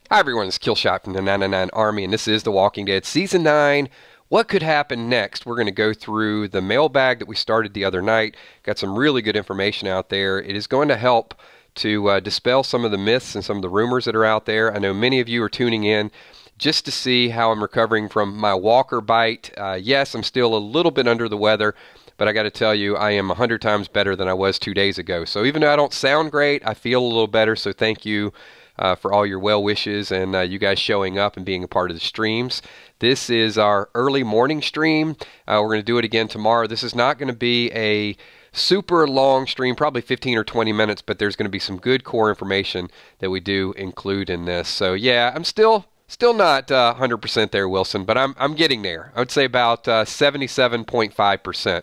Hi everyone, it's Killshot from the 999 Army, and this is The Walking Dead Season 9. What could happen next? We're going to go through the mailbag that we started the other night. Got some really good information out there. It is going to help to dispel some of the myths and some of the rumors that are out there. I know many of you are tuning in just to see how I'm recovering from my walker bite. Yes, I'm still a little bit under the weather, but I got to tell you, I am 100 times better than I was 2 days ago. So even though I don't sound great, I feel a little better, so thank you for all your well wishes and you guys showing up and being a part of the streams. This is our early morning stream. We're going to do it again tomorrow. This is not going to be a super long stream, probably 15 or 20 minutes, but there's going to be some good core information that we do include in this. So yeah, I'm still not 100% there, Wilson, but I'm getting there. I would say about 77.5%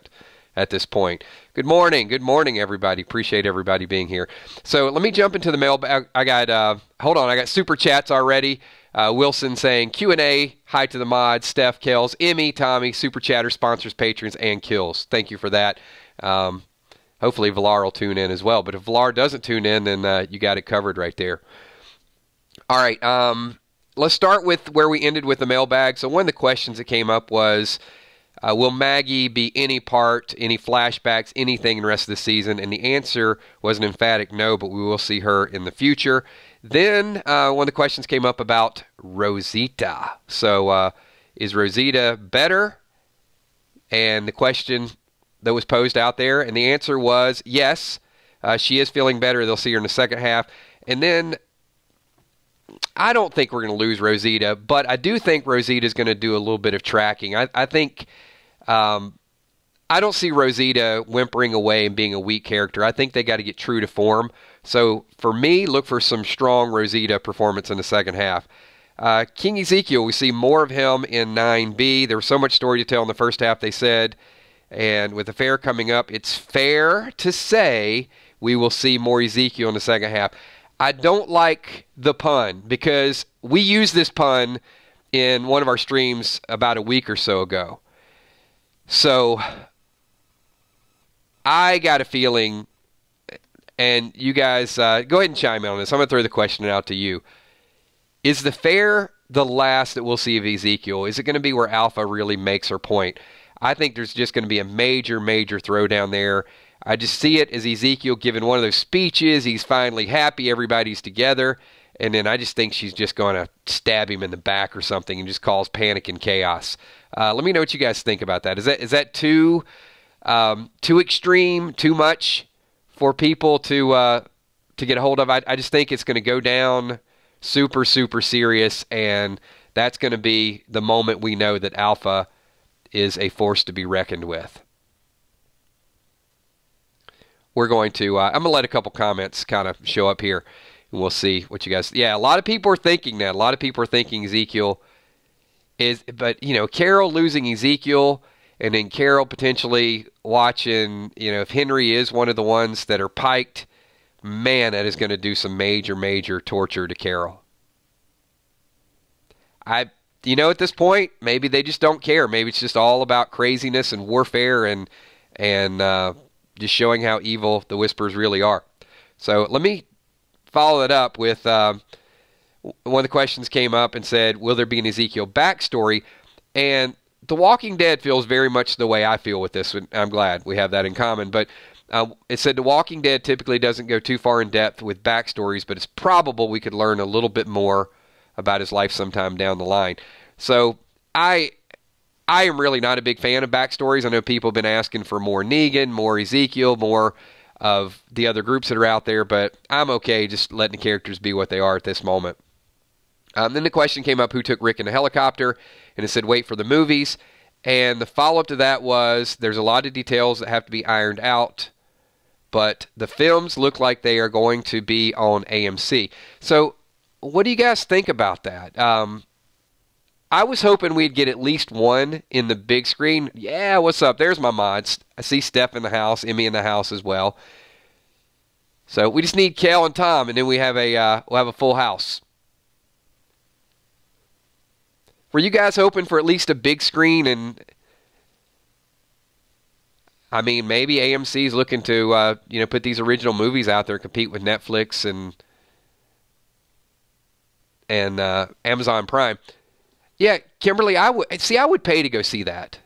at this point. Good morning, everybody. Appreciate everybody being here. So let me jump into the mailbag. I got super chats already. Wilson saying Q&A, hi to the mods, Steph, Kells, Emmy, Tommy, super chatter, sponsors, patrons, and kills. Thank you for that. Hopefully Valar will tune in as well. But if Valar doesn't tune in, then you got it covered right there. All right. Let's start with where we ended with the mailbag. So one of the questions that came up was, will Maggie be any part, any flashbacks, anything in the rest of the season? And the answer was an emphatic no, but we will see her in the future. Then one of the questions came up about Rosita. So is Rosita better? And the question that was posed out there, and the answer was yes, she is feeling better. They'll see her in the second half. And then I don't think we're going to lose Rosita, but I do think Rosita is going to do a little bit of tracking. I think I don't see Rosita whimpering away and being a weak character. I think they got to get true to form. So for me, look for some strong Rosita performance in the second half. King Ezekiel, we see more of him in 9B. There was so much story to tell in the first half, they said. And with the fair coming up, it's fair to say we will see more Ezekiel in the second half. I don't like the pun because we used this pun in one of our streams about a week or so ago. So I got a feeling, and you guys go ahead and chime in on this. I'm going to throw the question out to you. Is the fair the last that we'll see of Ezekiel? Is it going to be where Alpha really makes her point? I think there's just going to be a major, major throwdown there. I just see it as Ezekiel giving one of those speeches. He's finally happy. Everybody's together. And then I just think she's just going to stab him in the back or something and just cause panic and chaos. Let me know what you guys think about that. Is that too extreme, too much for people to get a hold of? I just think it's going to go down super, super serious, and that's going to be the moment we know that Alpha is a force to be reckoned with. We're going to, I'm going to let a couple comments kind of show up here, and we'll see what you guys, yeah, a lot of people are thinking that. A lot of people are thinking Ezekiel is, but, Carol losing Ezekiel, and then Carol potentially watching, if Henry is one of the ones that are piked, man, that is going to do some major, major torture to Carol. At this point, maybe they just don't care. Maybe it's just all about craziness and warfare and just showing how evil the Whisperers really are. So let me follow that up with one of the questions came up and said, will there be an Ezekiel backstory? And The Walking Dead feels very much the way I feel with this. I'm glad we have that in common. But it said The Walking Dead typically doesn't go too far in depth with backstories, but it's probable we could learn a little bit more about his life sometime down the line. So I am really not a big fan of backstories. I know people have been asking for more Negan, more Ezekiel, more of the other groups that are out there, but I'm okay just letting the characters be what they are at this moment. Then the question came up, who took Rick in a helicopter? And it said, wait for the movies. And the follow-up to that was, there's a lot of details that have to be ironed out, but the films look like they are going to be on AMC. So what do you guys think about that? I was hoping we'd get at least one in the big screen. Yeah, what's up? There's my mods. I see Steph in the house, Emmy in the house as well. So we just need Kel and Tom, and then we have we'll have a full house. Were you guys hoping for at least a big screen? And I mean, maybe AMC's looking to put these original movies out there, compete with Netflix, and and Amazon Prime. Yeah, Kimberly, I would pay to go see that.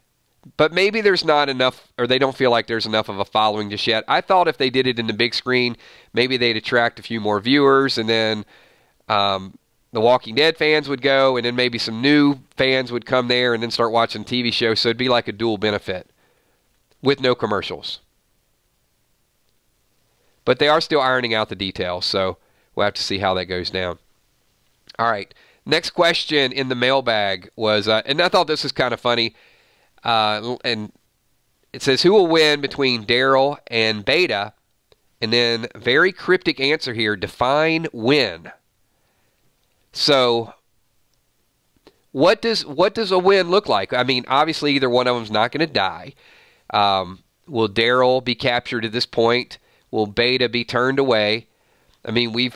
But maybe there's not enough, or they don't feel like there's enough of a following just yet. I thought if they did it in the big screen, maybe they'd attract a few more viewers, and then the Walking Dead fans would go, and then maybe some new fans would come there and then start watching TV shows. So it'd be like a dual benefit with no commercials. But they are still ironing out the details, so we'll have to see how that goes down. All right, next question in the mailbag was, and I thought this was kind of funny, and it says, who will win between Daryl and Beta? And then very cryptic answer here, define win. So what does a win look like? I mean, obviously either one of them's not going to die. Will Daryl be captured at this point? Will Beta be turned away? I mean, we're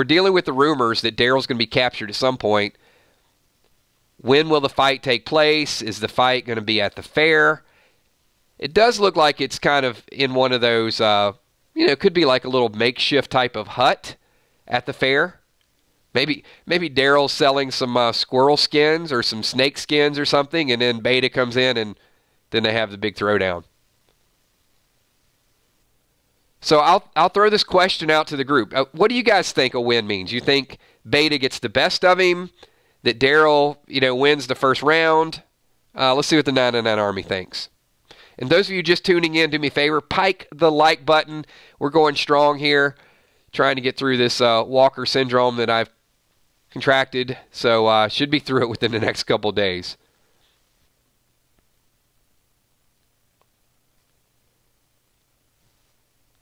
dealing with the rumors that Daryl's going to be captured at some point. When will the fight take place? Is the fight going to be at the fair? It does look like it's kind of in one of those, it could be like a little makeshift type of hut at the fair. Maybe Daryl's selling some squirrel skins or some snake skins or something, and then Beta comes in, and then they have the big throwdown. So I'll throw this question out to the group. What do you guys think a win means? You think Beta gets the best of him? That Daryl, wins the first round? Let's see what the 99 Army thinks. And those of you just tuning in, do me a favor, pike the like button. We're going strong here, trying to get through this Walker syndrome that I've contracted. So should be through it within the next couple days.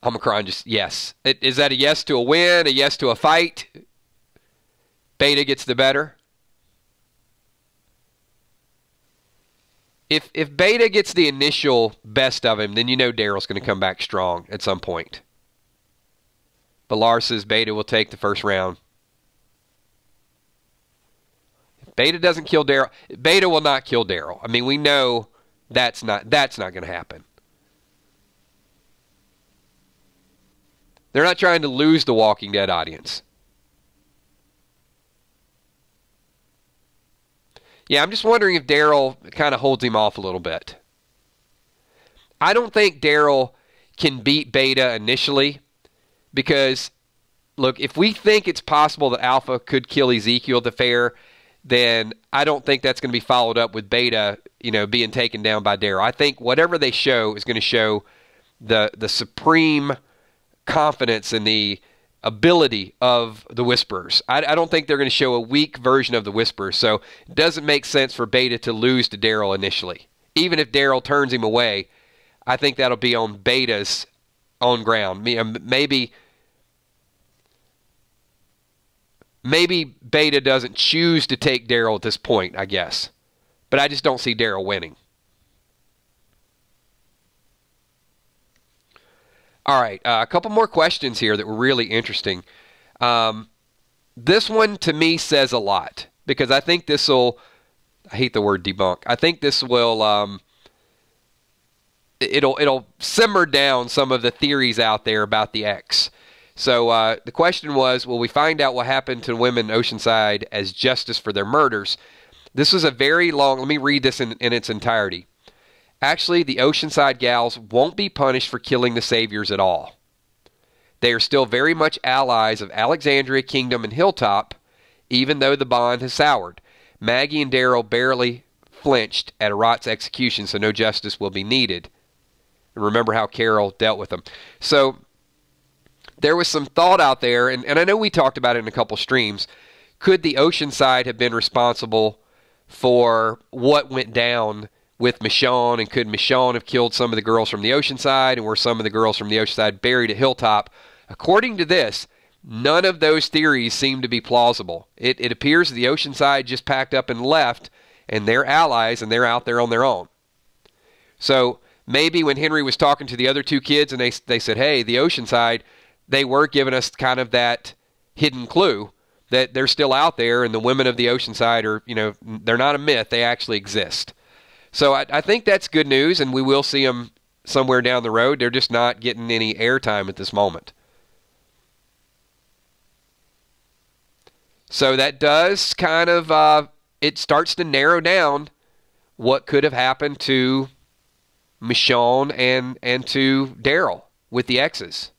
Omicron, just yes. Is that a yes to a win, a yes to a fight? Beta gets the better? If Beta gets the initial best of him, then Daryl's going to come back strong at some point. But Lars says Beta will take the first round. If Beta doesn't kill Daryl, Beta will not kill Daryl. I mean, we know that's not going to happen. They're not trying to lose the Walking Dead audience. Yeah, I'm just wondering if Daryl kind of holds him off a little bit. I don't think Daryl can beat Beta initially because, look, if we think it's possible that Alpha could kill Ezekiel at the fair, then I don't think that's going to be followed up with Beta, being taken down by Daryl. I think whatever they show is going to show the supreme confidence in the ability of the Whisperers. I don't think they're going to show a weak version of the Whisperers, so it doesn't make sense for Beta to lose to Daryl initially. Even if Daryl turns him away, I think that'll be on Beta's own ground. Maybe Beta doesn't choose to take Daryl at this point, I guess. But I just don't see Daryl winning. All right, a couple more questions here that were really interesting. This one, to me, says a lot, because I think this will, I hate the word debunk, I think this will, it'll simmer down some of the theories out there about the X. So the question was, will we find out what happened to women in Oceanside as justice for their murders? This was a very long, let me read this in its entirety. Actually, the Oceanside gals won't be punished for killing the Saviors at all. They are still very much allies of Alexandria, Kingdom, and Hilltop, even though the bond has soured. Maggie and Daryl barely flinched at Arot's execution, so no justice will be needed. And remember how Carol dealt with them. So there was some thought out there, and I know we talked about it in a couple streams. Could the Oceanside have been responsible for what went down with Michonne, and could Michonne have killed some of the girls from the Oceanside, and were some of the girls from the Oceanside buried at Hilltop? According to this, none of those theories seem to be plausible. It appears the Oceanside just packed up and left, and they're allies, and they're out there on their own. So maybe when Henry was talking to the other two kids, and they said, hey, the Oceanside, they were giving us kind of that hidden clue that they're still out there, and the women of the Oceanside are, they're not a myth, they actually exist. So I think that's good news, and we will see them somewhere down the road. They're just not getting any airtime at this moment. So that does kind of, it starts to narrow down what could have happened to Michonne and to Daryl with the X's.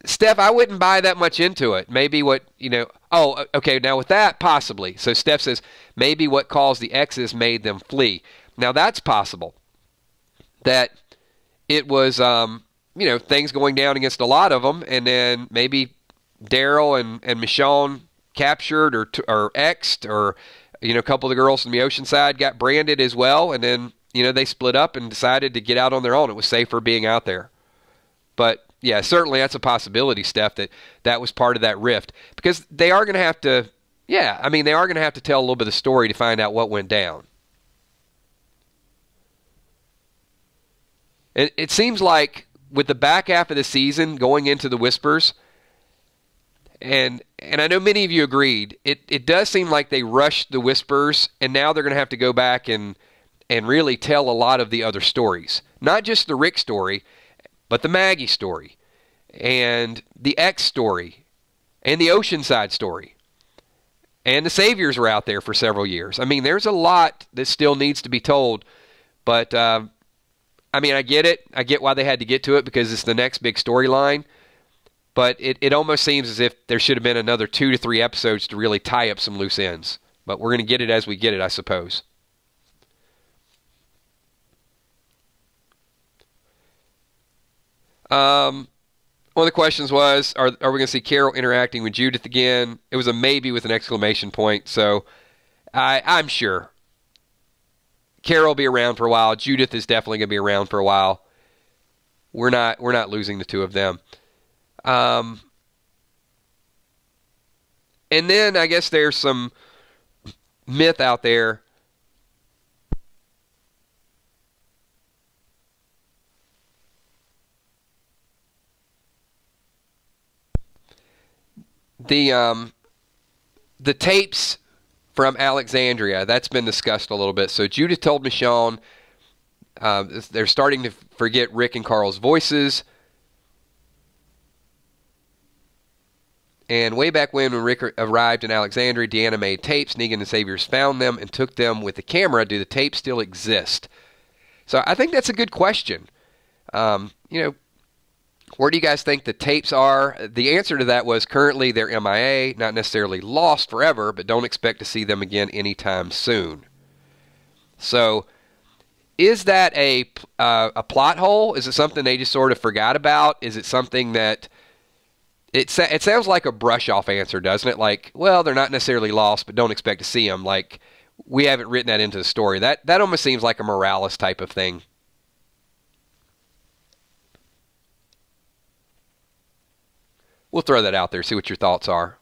Steph, I wouldn't buy that much into it. Maybe what, oh, okay, now with that, possibly. So Steph says, maybe what caused the X's made them flee. Now that's possible. That it was, things going down against a lot of them, and then maybe Daryl and Michonne captured or X'd, or, a couple of the girls from the Oceanside got branded as well, and then, they split up and decided to get out on their own. It was safer being out there. But yeah, certainly that's a possibility, Steph, that was part of that rift. Because they are going to have to, they are going to have to tell a little bit of the story to find out what went down. It seems like with the back half of the season going into the Whispers, and I know many of you agreed, it does seem like they rushed the Whispers, and now they're going to have to go back and really tell a lot of the other stories. Not just the Rick story, but the Maggie story, and the X story, and the Oceanside story. And the Saviors were out there for several years. There's a lot that still needs to be told, but, I get it. I get why they had to get to it, because it's the next big storyline. But it almost seems as if there should have been another 2 to 3 episodes to really tie up some loose ends. But we're going to get it as we get it, I suppose. One of the questions was, are we going to see Carol interacting with Judith again? It was a maybe with an exclamation point, so I'm sure. Carol will be around for a while. Judith is definitely going to be around for a while. We're not losing the two of them. And then I guess there's some myth out there. The tapes from Alexandria, that's been discussed a little bit. So Judith told Michonne they're starting to forget Rick and Carl's voices. And way back when Rick arrived in Alexandria, Deanna made tapes. Negan and Saviors found them and took them with the camera. Do the tapes still exist? So I think that's a good question. Where do you guys think the tapes are? The answer to that was currently they're MIA, not necessarily lost forever, but don't expect to see them again anytime soon. So is that a plot hole? Is it something they just sort of forgot about? Is it something that... It sounds like a brush-off answer, doesn't it? Like, well, they're not necessarily lost, but don't expect to see them. Like, we haven't written that into the story. That almost seems like a Morales type of thing. We'll throw that out there, see what your thoughts are.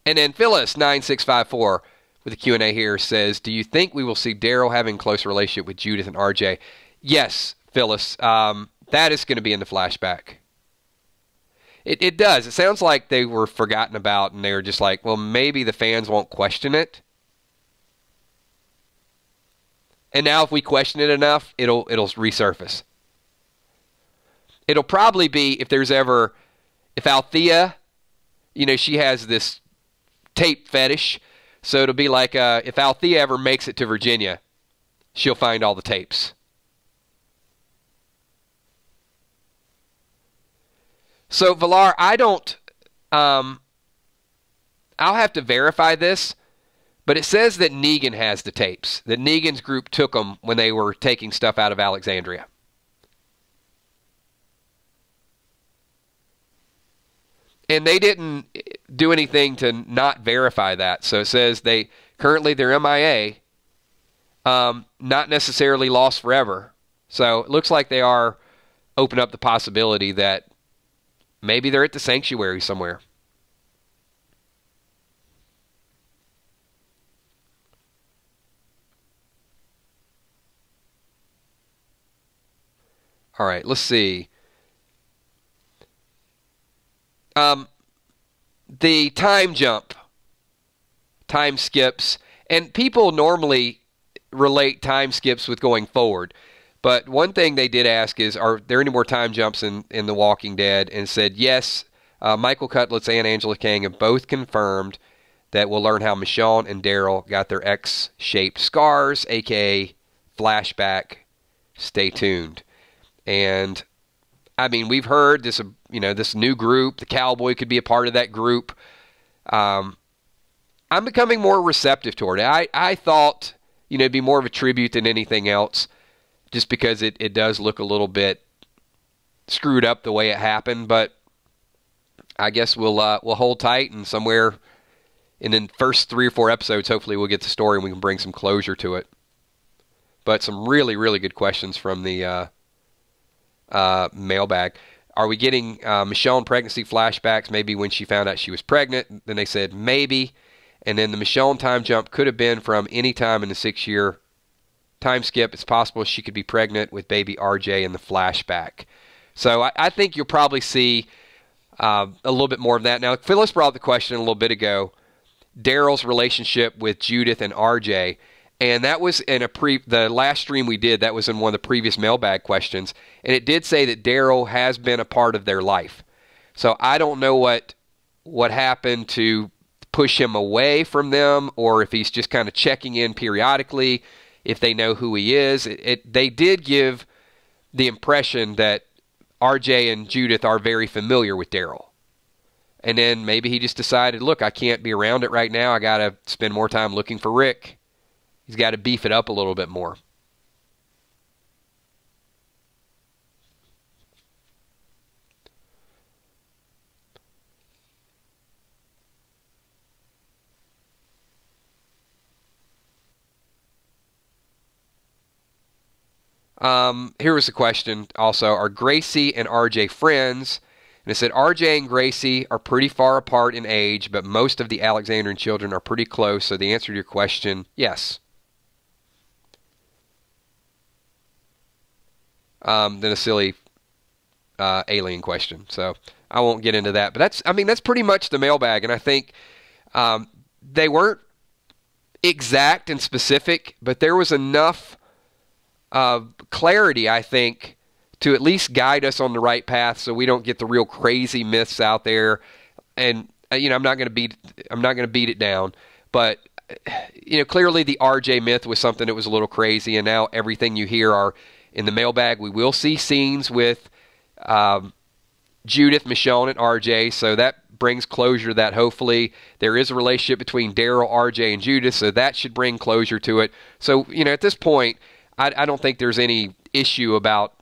And then Phyllis9654 with a Q&A here says, do you think we will see Daryl having a close relationship with Judith and RJ? Yes, Phyllis. That is going to be in the flashback. It does. It sounds like they were forgotten about, and they were just like, well, maybe the fans won't question it. And now if we question it enough, it'll resurface. It'll probably be, if Althea, she has this tape fetish, so it'll be like if Althea ever makes it to Virginia, she'll find all the tapes. So, Valar, I'll have to verify this, but it says that Negan has the tapes, that Negan's group took them when they were taking stuff out of Alexandria. And they didn't do anything to not verify that. So it says currently they're MIA, not necessarily lost forever. So it looks like they are open up the possibility that maybe they're at the sanctuary somewhere. All right, let's see. The time jump, time skips, and people normally relate time skips with going forward. But one thing they did ask is, are there any more time jumps in The Walking Dead? And said yes. Michael Cutlets and Angela Kang have both confirmed that we'll learn how Michonne and Daryl got their X-shaped scars, aka flashback. Stay tuned. And I mean, we've heard this, this new group. The cowboy could be a part of that group. I'm becoming more receptive toward it. I thought, it'd be more of a tribute than anything else, just because it does look a little bit screwed up the way it happened. But I guess we'll hold tight, and somewhere in the first 3 or 4 episodes, hopefully we'll get the story and we can bring some closure to it. But some really, really good questions from the mailbag. Are we getting Michonne pregnancy flashbacks maybe when she found out she was pregnant? Then they said maybe. And then the Michonne time jump could have been from any time in the 6-year time skip. It's possible she could be pregnant with baby RJ in the flashback. So I think you'll probably see a little bit more of that. Now, Phyllis brought up the question a little bit ago, Daryl's relationship with Judith and RJ. And that was in the last stream we did. That was in one of the previous mailbag questions. And it did say that Daryl has been a part of their life. So I don't know what happened to push him away from them, or if he's just kind of checking in periodically, if they know who he is. They did give the impression that RJ and Judith are very familiar with Daryl. And then maybe he just decided, look, I can't be around it right now. I got to spend more time looking for Rick. He's got to beef it up a little bit more. Here was the question also. Are Gracie and RJ friends? And it said RJ and Gracie are pretty far apart in age, but most of the Alexandrian children are pretty close. So the answer to your question, yes. Then a silly alien question. So I won't get into that. But that's pretty much the mailbag. And I think they weren't exact and specific, but there was enough clarity, I think, to at least guide us on the right path, so we don't get the real crazy myths out there. And I'm not going to beat it down, but clearly the RJ myth was something that was a little crazy, and now everything you hear are in the mailbag. We will see scenes with Judith, Michonne, and RJ, so that brings closure to that. Hopefully there is a relationship between Daryl, RJ, and Judith, so that should bring closure to it. So at this point, I don't think there's any issue about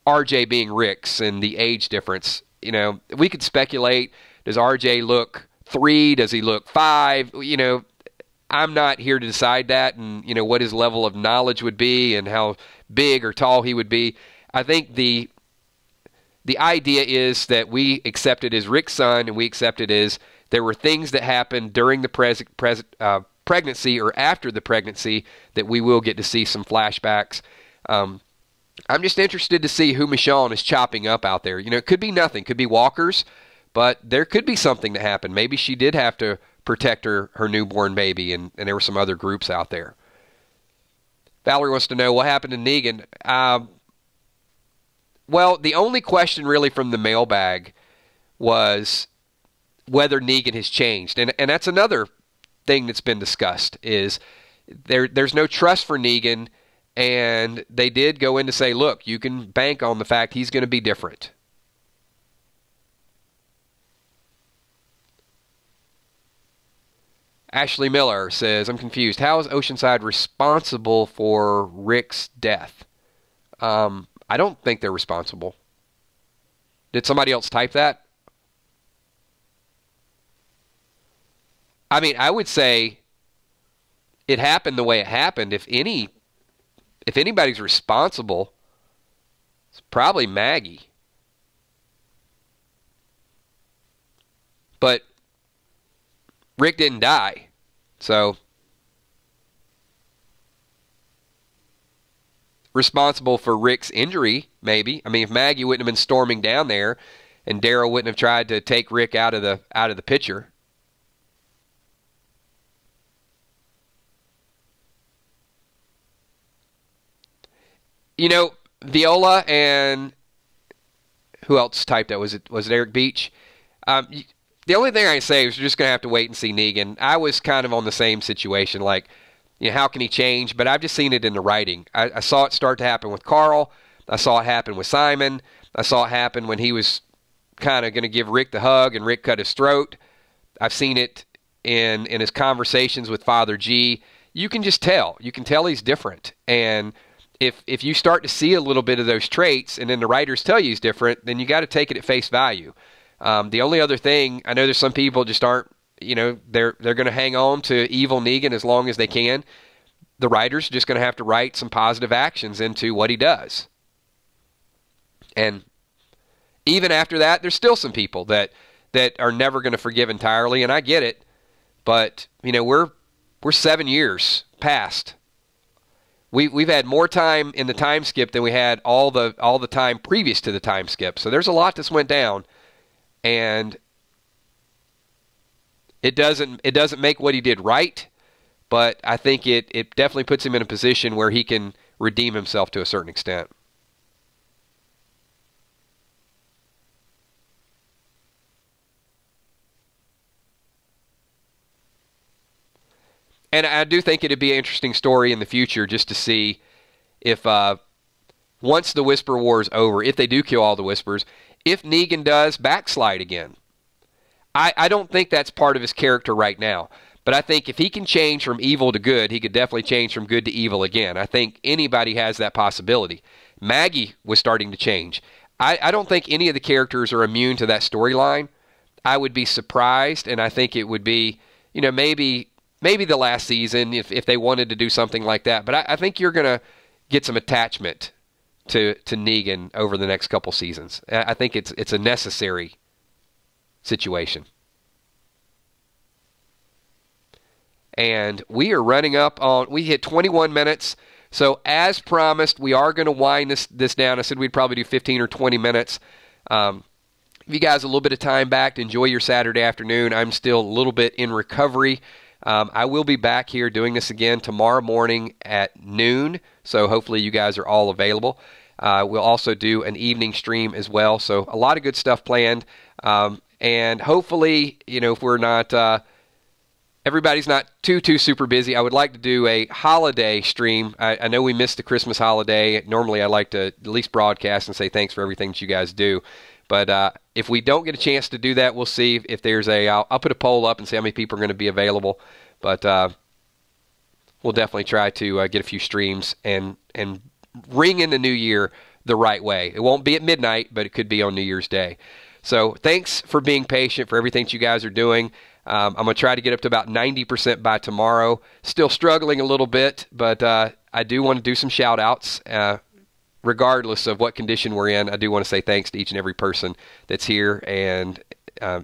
RJ being Rick's and the age difference. We could speculate. Does RJ look 3? Does he look 5? I'm not here to decide that, and what his level of knowledge would be and how big or tall he would be. I think the idea is that we accept it as Rick's son, and we accept it as there were things that happened during the pregnancy or after the pregnancy that we will get to see some flashbacks. I'm just interested to see who Michonne is chopping up out there. It could be nothing. Could be walkers, but there could be something that happened. Maybe she did have to protect her newborn baby, and there were some other groups out there. Valerie wants to know what happened to Negan. Well, the only question really from the mailbag was whether Negan has changed. And that's another thing that's been discussed, is there's no trust for Negan, and they did go in to say, look, you can bank on the fact he's going to be different. Ashley Miller says, I'm confused. How is Oceanside responsible for Rick's death? I don't think they're responsible. Did somebody else type that? I mean, I would say it happened the way it happened. If anybody's responsible, it's probably Maggie. But Rick didn't die, so responsible for Rick's injury, maybe. I mean, if Maggie wouldn't have been storming down there, and Daryl wouldn't have tried to take Rick out of the picture. Viola and who else typed that? Was it Eric Beach? The only thing I can say is we're just going to have to wait and see Negan. I was kind of on the same situation, like, how can he change? But I've just seen it in the writing. I saw it start to happen with Carl. I saw it happen with Simon. I saw it happen when he was kind of going to give Rick the hug and Rick cut his throat. I've seen it in his conversations with Father G. You can just tell. You can tell he's different. And if you start to see a little bit of those traits and then the writers tell you he's different, then you got to take it at face value. The only other thing, I know there's some people just aren't, they're going to hang on to evil Negan as long as they can. The writers are just going to have to write some positive actions into what he does. And even after that, there's still some people that are never going to forgive entirely, and I get it. But, we're 7 years past. We've had more time in the time skip than we had all the time previous to the time skip. So there's a lot that's went down, and it doesn't make what he did right, but I think it definitely puts him in a position where he can redeem himself to a certain extent. And I do think it'd be an interesting story in the future just to see if once the Whisper War is over, if they do kill all the Whispers, if Negan does backslide again. I don't think that's part of his character right now. But I think if he can change from evil to good, he could definitely change from good to evil again. I think anybody has that possibility. Maggie was starting to change. I don't think any of the characters are immune to that storyline. I would be surprised, and I think it would be, maybe the last season if they wanted to do something like that. But I think you're going to get some attachment to Negan over the next couple seasons. I think it's a necessary situation. And we are running up on, we hit 21 minutes. So as promised, we are going to wind this down. I said we'd probably do 15 or 20 minutes. Give you guys a little bit of time back to enjoy your Saturday afternoon. I'm still a little bit in recovery. I will be back here doing this again tomorrow morning at noon, so hopefully you guys are all available. We'll also do an evening stream as well, so a lot of good stuff planned. And hopefully, if we're not, everybody's not too super busy, I would like to do a holiday stream. I know we missed the Christmas holiday. Normally I like to at least broadcast and say thanks for everything that you guys do. But if we don't get a chance to do that, we'll see if there's I'll put a poll up and see how many people are going to be available. But we'll definitely try to get a few streams and ring in the new year the right way. It won't be at midnight, but it could be on New Year's Day. So thanks for being patient, for everything that you guys are doing. I'm going to try to get up to about 90% by tomorrow. Still struggling a little bit, but I do want to do some shout-outs. Regardless of what condition we're in, I do want to say thanks to each and every person that's here and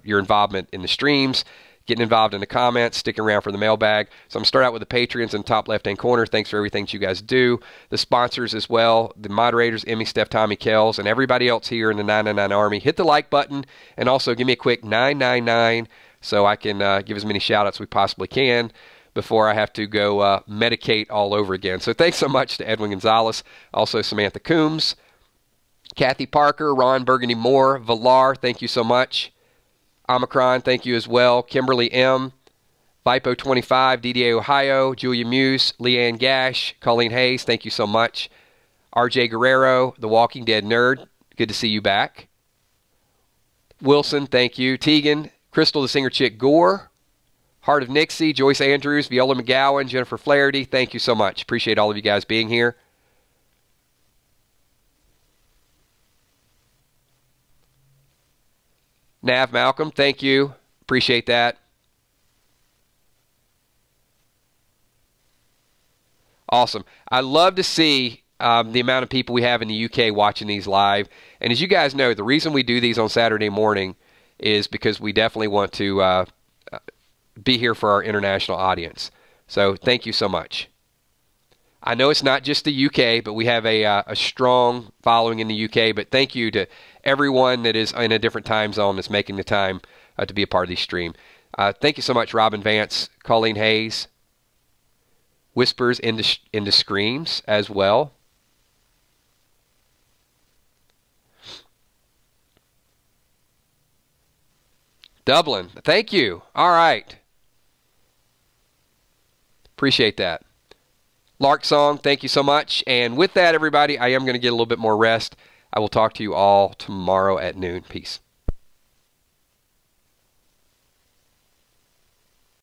your involvement in the streams, getting involved in the comments, sticking around for the mailbag. So I'm going to start out with the Patreons in the top left-hand corner. Thanks for everything that you guys do. The sponsors as well, the moderators, Emmy, Steph, Tommy, Kells, and everybody else here in the 999 Army. Hit the like button and also give me a quick 999 so I can give as many shout-outs as we possibly can before I have to go medicate all over again. So thanks so much to Edwin Gonzalez, also Samantha Coombs, Kathy Parker, Ron Burgundy Moore, Villar, thank you so much. Omicron, thank you as well. Kimberly M., Vipo25, DDA Ohio, Julia Muse, Leanne Gash, Colleen Hayes, thank you so much. RJ Guerrero, The Walking Dead Nerd, good to see you back. Wilson, thank you. Tegan, Crystal the Singer Chick Gore, Heart of Nixie, Joyce Andrews, Viola McGowan, Jennifer Flaherty, thank you so much. Appreciate all of you guys being here. Nav Malcolm, thank you. Appreciate that. Awesome. I love to see the amount of people we have in the UK watching these live. And as you guys know, the reason we do these on Saturday morning is because we definitely want to be here for our international audience. So thank you so much. I know it's not just the UK, but we have a strong following in the UK. But thank you to everyone that is in a different time zone that's making the time to be a part of this stream. Thank you so much, Robin Vance, Colleen Hayes, Whispers into Screams as well. Dublin. Thank you. All right. Appreciate that. Lark Song, thank you so much. And with that, everybody, I am going to get a little bit more rest. I will talk to you all tomorrow at noon. Peace.